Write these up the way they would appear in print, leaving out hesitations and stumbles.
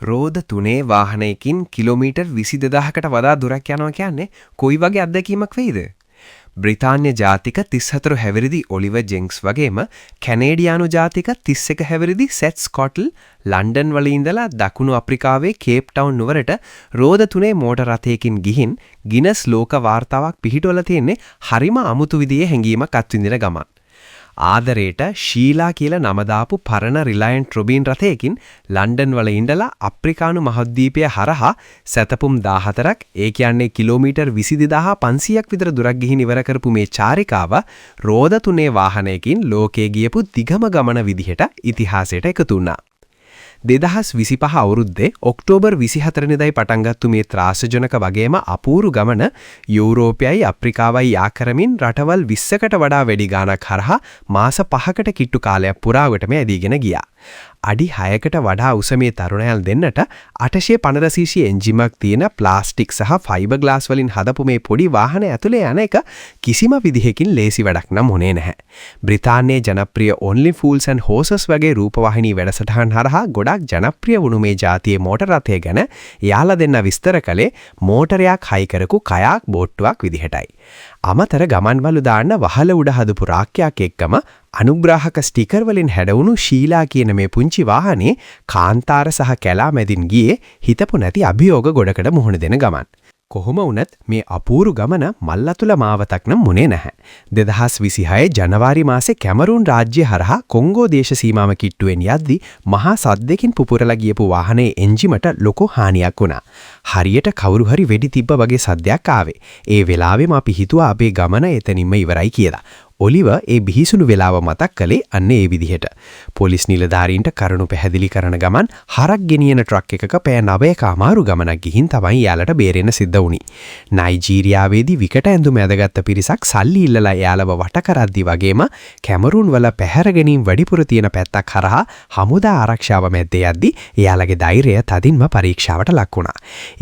රෝද 3 වාහනයකින් කිලෝමීටර් 22000කට වඩා දුරක් යනවා කියන්නේ කොයි වගේ අත්දැකීමක් වෙයිද? බ්‍රිතාන්‍ය ජාතික 34 හැවිරිදි ඔලිවර් ජෙන්ක්ස් වගේම කැනේඩියානු ජාතික 31 හැවිරිදි සෙත් ස්කොට්ල් ලන්ඩන් වල ඉඳලා දකුණු අප්‍රිකාවේ කේප් ටවුන් නුවරට රෝද 3 මෝටර රථයකින් ගිහින් ගිනස් ලෝක වාර්තාවක් පිහිටවලා තියෙන්නේ හරිම අමුතු විදිහේ හැඟීමක් අත්විඳින ගමන්. ආදරේට ශීලා කියලා නම දාපු පරණ රිලයන්ට් රොබින් රථයකින් ලන්ඩන් වල ඉඳලා අප්‍රිකානු මහද්වීපය හරහා සැතපුම් 14ක් ඒ කියන්නේ කිලෝමීටර් 22500ක් විතර දුරක් ගිහින් ඉවර කරපු මේ චාරිකාව රෝද 3 වාහනයකින් ලෝකයේ ගියපු දිගම ගමන විදිහට ඉතිහාසයට එකතු වුණා. 2025 අවුරුද්දේ ඔක්තෝබර් 24 වෙනිදායි පටන් ගත්තු මේ ත්‍රාසජනක වගේම අපූරු ගමන යුරෝපයයි අප්‍රිකාවයි යා කරමින් රටවල් 20කට වඩා වැඩි ගාණක් හරහා මාස 5කට කිට්ටු කාලයක් පුරාවටම ඇදීගෙන ගියා. අඩි 6කට වඩා උස මේ තරුණයල් දෙන්නට 850cc එන්ජිමක් තියෙන ප්ලාස්ටික් සහ ෆයිබර් ග්ලාස් වලින් හදපු මේ පොඩි වාහන ඇතුලේ යන එක කිසිම විදිහකින් ලේසි වැඩක් නම් වුණේ නැහැ. බ්‍රිතාන්‍යයේ ජනප්‍රිය Only Fools and Horses වගේ රූපවාහිනී වැඩසටහන් හරහා ගොඩක් ජනප්‍රිය වුණු මේ ජාතියේ මෝටර රථය ගැන යාලා දෙන්න විස්තර කළේ මෝටරයක් හයි කරපු කයාක් බෝට්ටුවක් විදිහටයි. අමතර ගමන්වලු දාන්න වහල උඩ හදපු රාක්කයක් එක්කම අනුග්‍රාහක ස්ටිකර් වලින් හැඩවුණු ශීලා කියන මේ පුංචි වාහනේ කාන්තාර සහ කැලා මැදින් ගියේ හිතපු නැති අභියෝග ගොඩකට මුහුණ දෙන ගමන්. කොහොම වුණත් මේ අපූරු ගමන මල්ලතුල මාවතක් නම් මුනේ නැහැ. 2026 ජනවාරි මාසේ කැමරූන් රාජ්‍ය හරහා කොංගෝ දේශ සීමාව කිට්ටුවෙන් යද්දි මහා සද්දකින් පුපුරලා ගියපු වාහනේ එන්ජිමට ලොකු හානියක් වුණා. හරියට කවුරු හරි වෙඩි තිබ්බ වගේ සද්දයක් ආවේ. ඒ වෙලාවෙම අපි හිතුවා අපේ ගමන එතනින්ම ඉවරයි කියලා. ඔලිවර් ඒ බිහිසුණු වෙලාව මතක් කළේ අන්න ඒ විදිහට. පොලිස් නිලධාරීන්ට කරුණු පැහැදිලි කරන ගමන් හරක් ගෙනියන ට්‍රක් එකක පැය 9ක අමාරු ගමනක් ගිහින් තමයි යාලට බේරෙන්න සිද්ධ වුණේ. නයිජීරියාවේදී විකට ඇඳුම ඇඳගත්ත පිරිසක් සල්ලි ඉල්ලලා යාලව වට කරද්දි වගේම කැමරූන් වල පැහැර ගැනීම වැඩිපුර තියෙන පැත්තක් හරහා හමුදා ආරක්ෂාව මැද්දේ යද්දි යාලගේ ධෛර්යය තදින්ම පරීක්ෂාවට ලක් වුණා.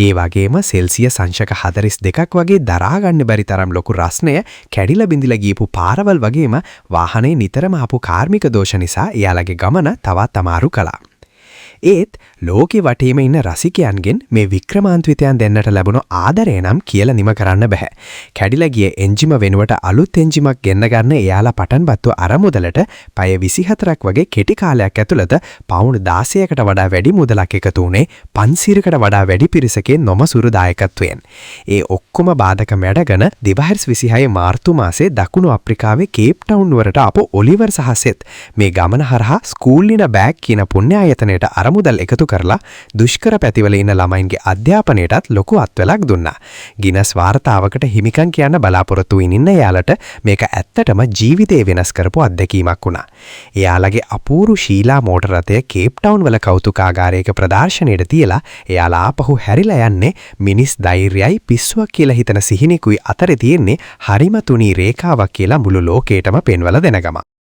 ඒ වගේම සෙල්සියස් අංශක 42ක් වගේ දරා ගන්න බැරි තරම් ලොකු රස්නය කැඩිලා බිඳිලා ගියපු පාරවල් වගේම වාහනේ නිතරම ආපු කාර්මික දෝෂ නිසා එයාලගේ ගමන තවත් අමාරු කළා. ඒත් ලෝකෙ වටේම ඉන්න රසිකයන්ගෙන් මේ වික්‍රමාන්විතයන් දෙන්නට ලැබුණු ආදරය නම් කියලා නිම කරන්න බෑ. කැඩිලා ගිය එන්ජිම වෙනුවට අලුත් එන්ජිමක් ගෙන්න ගන්න එයාලා පටන් බත්තු අරමුදලට පැය 24ක් වගේ කෙටි කාලයක් ඇතුළත පවුන්ඩ් 16කට වඩා වැඩි මුදලක් එකතු වුණේ 500කට වඩා වැඩි පිරිසකේ නොමසුරු දායකත්වයෙන්. ඒ ඔක්කොම බාධක මැඩගෙන 2026 මාර්තු මාසේ දකුණු අප්‍රිකාවේ කේප් ටවුන් වලට ආපු ඔලිවර් සහ සෙත් මේ ගමන හරහා ස්කූල් ඉන බෑග් කියන පුණ්‍ය ආයතනයට අරමුදල් එකතු කරලා දුෂ්කර පැතිවල ඉන්න ළමයින්ගේ අධ්‍යාපනයටත් ලොකු අත්වලක් දුන්නා. ගිනස් වාර්තාවකට හිමිකම් කියන්න බලාපොරොත්තු වෙමින් ඉන්න යාලට මේක ඇත්තටම ජීවිතේ වෙනස් කරපු අත්දැකීමක් වුණා. එයාලගේ අපූරු ශීලා මෝටර රථය කේප් ටවුන් වල කෞතුකාගාරයක ප්‍රදර්ශනයට තියලා එයාලා ආපහු හැරිලා යන්නේ මිනිස් ධෛර්යයයි පිස්සුවක් කියලා හිතන සිහිනෙකුයි අතරේ තියෙන්නේ හරිම තුනී රේඛාවක් කියලා මුළු ලෝකේටම පෙන්වලා දෙන ගම.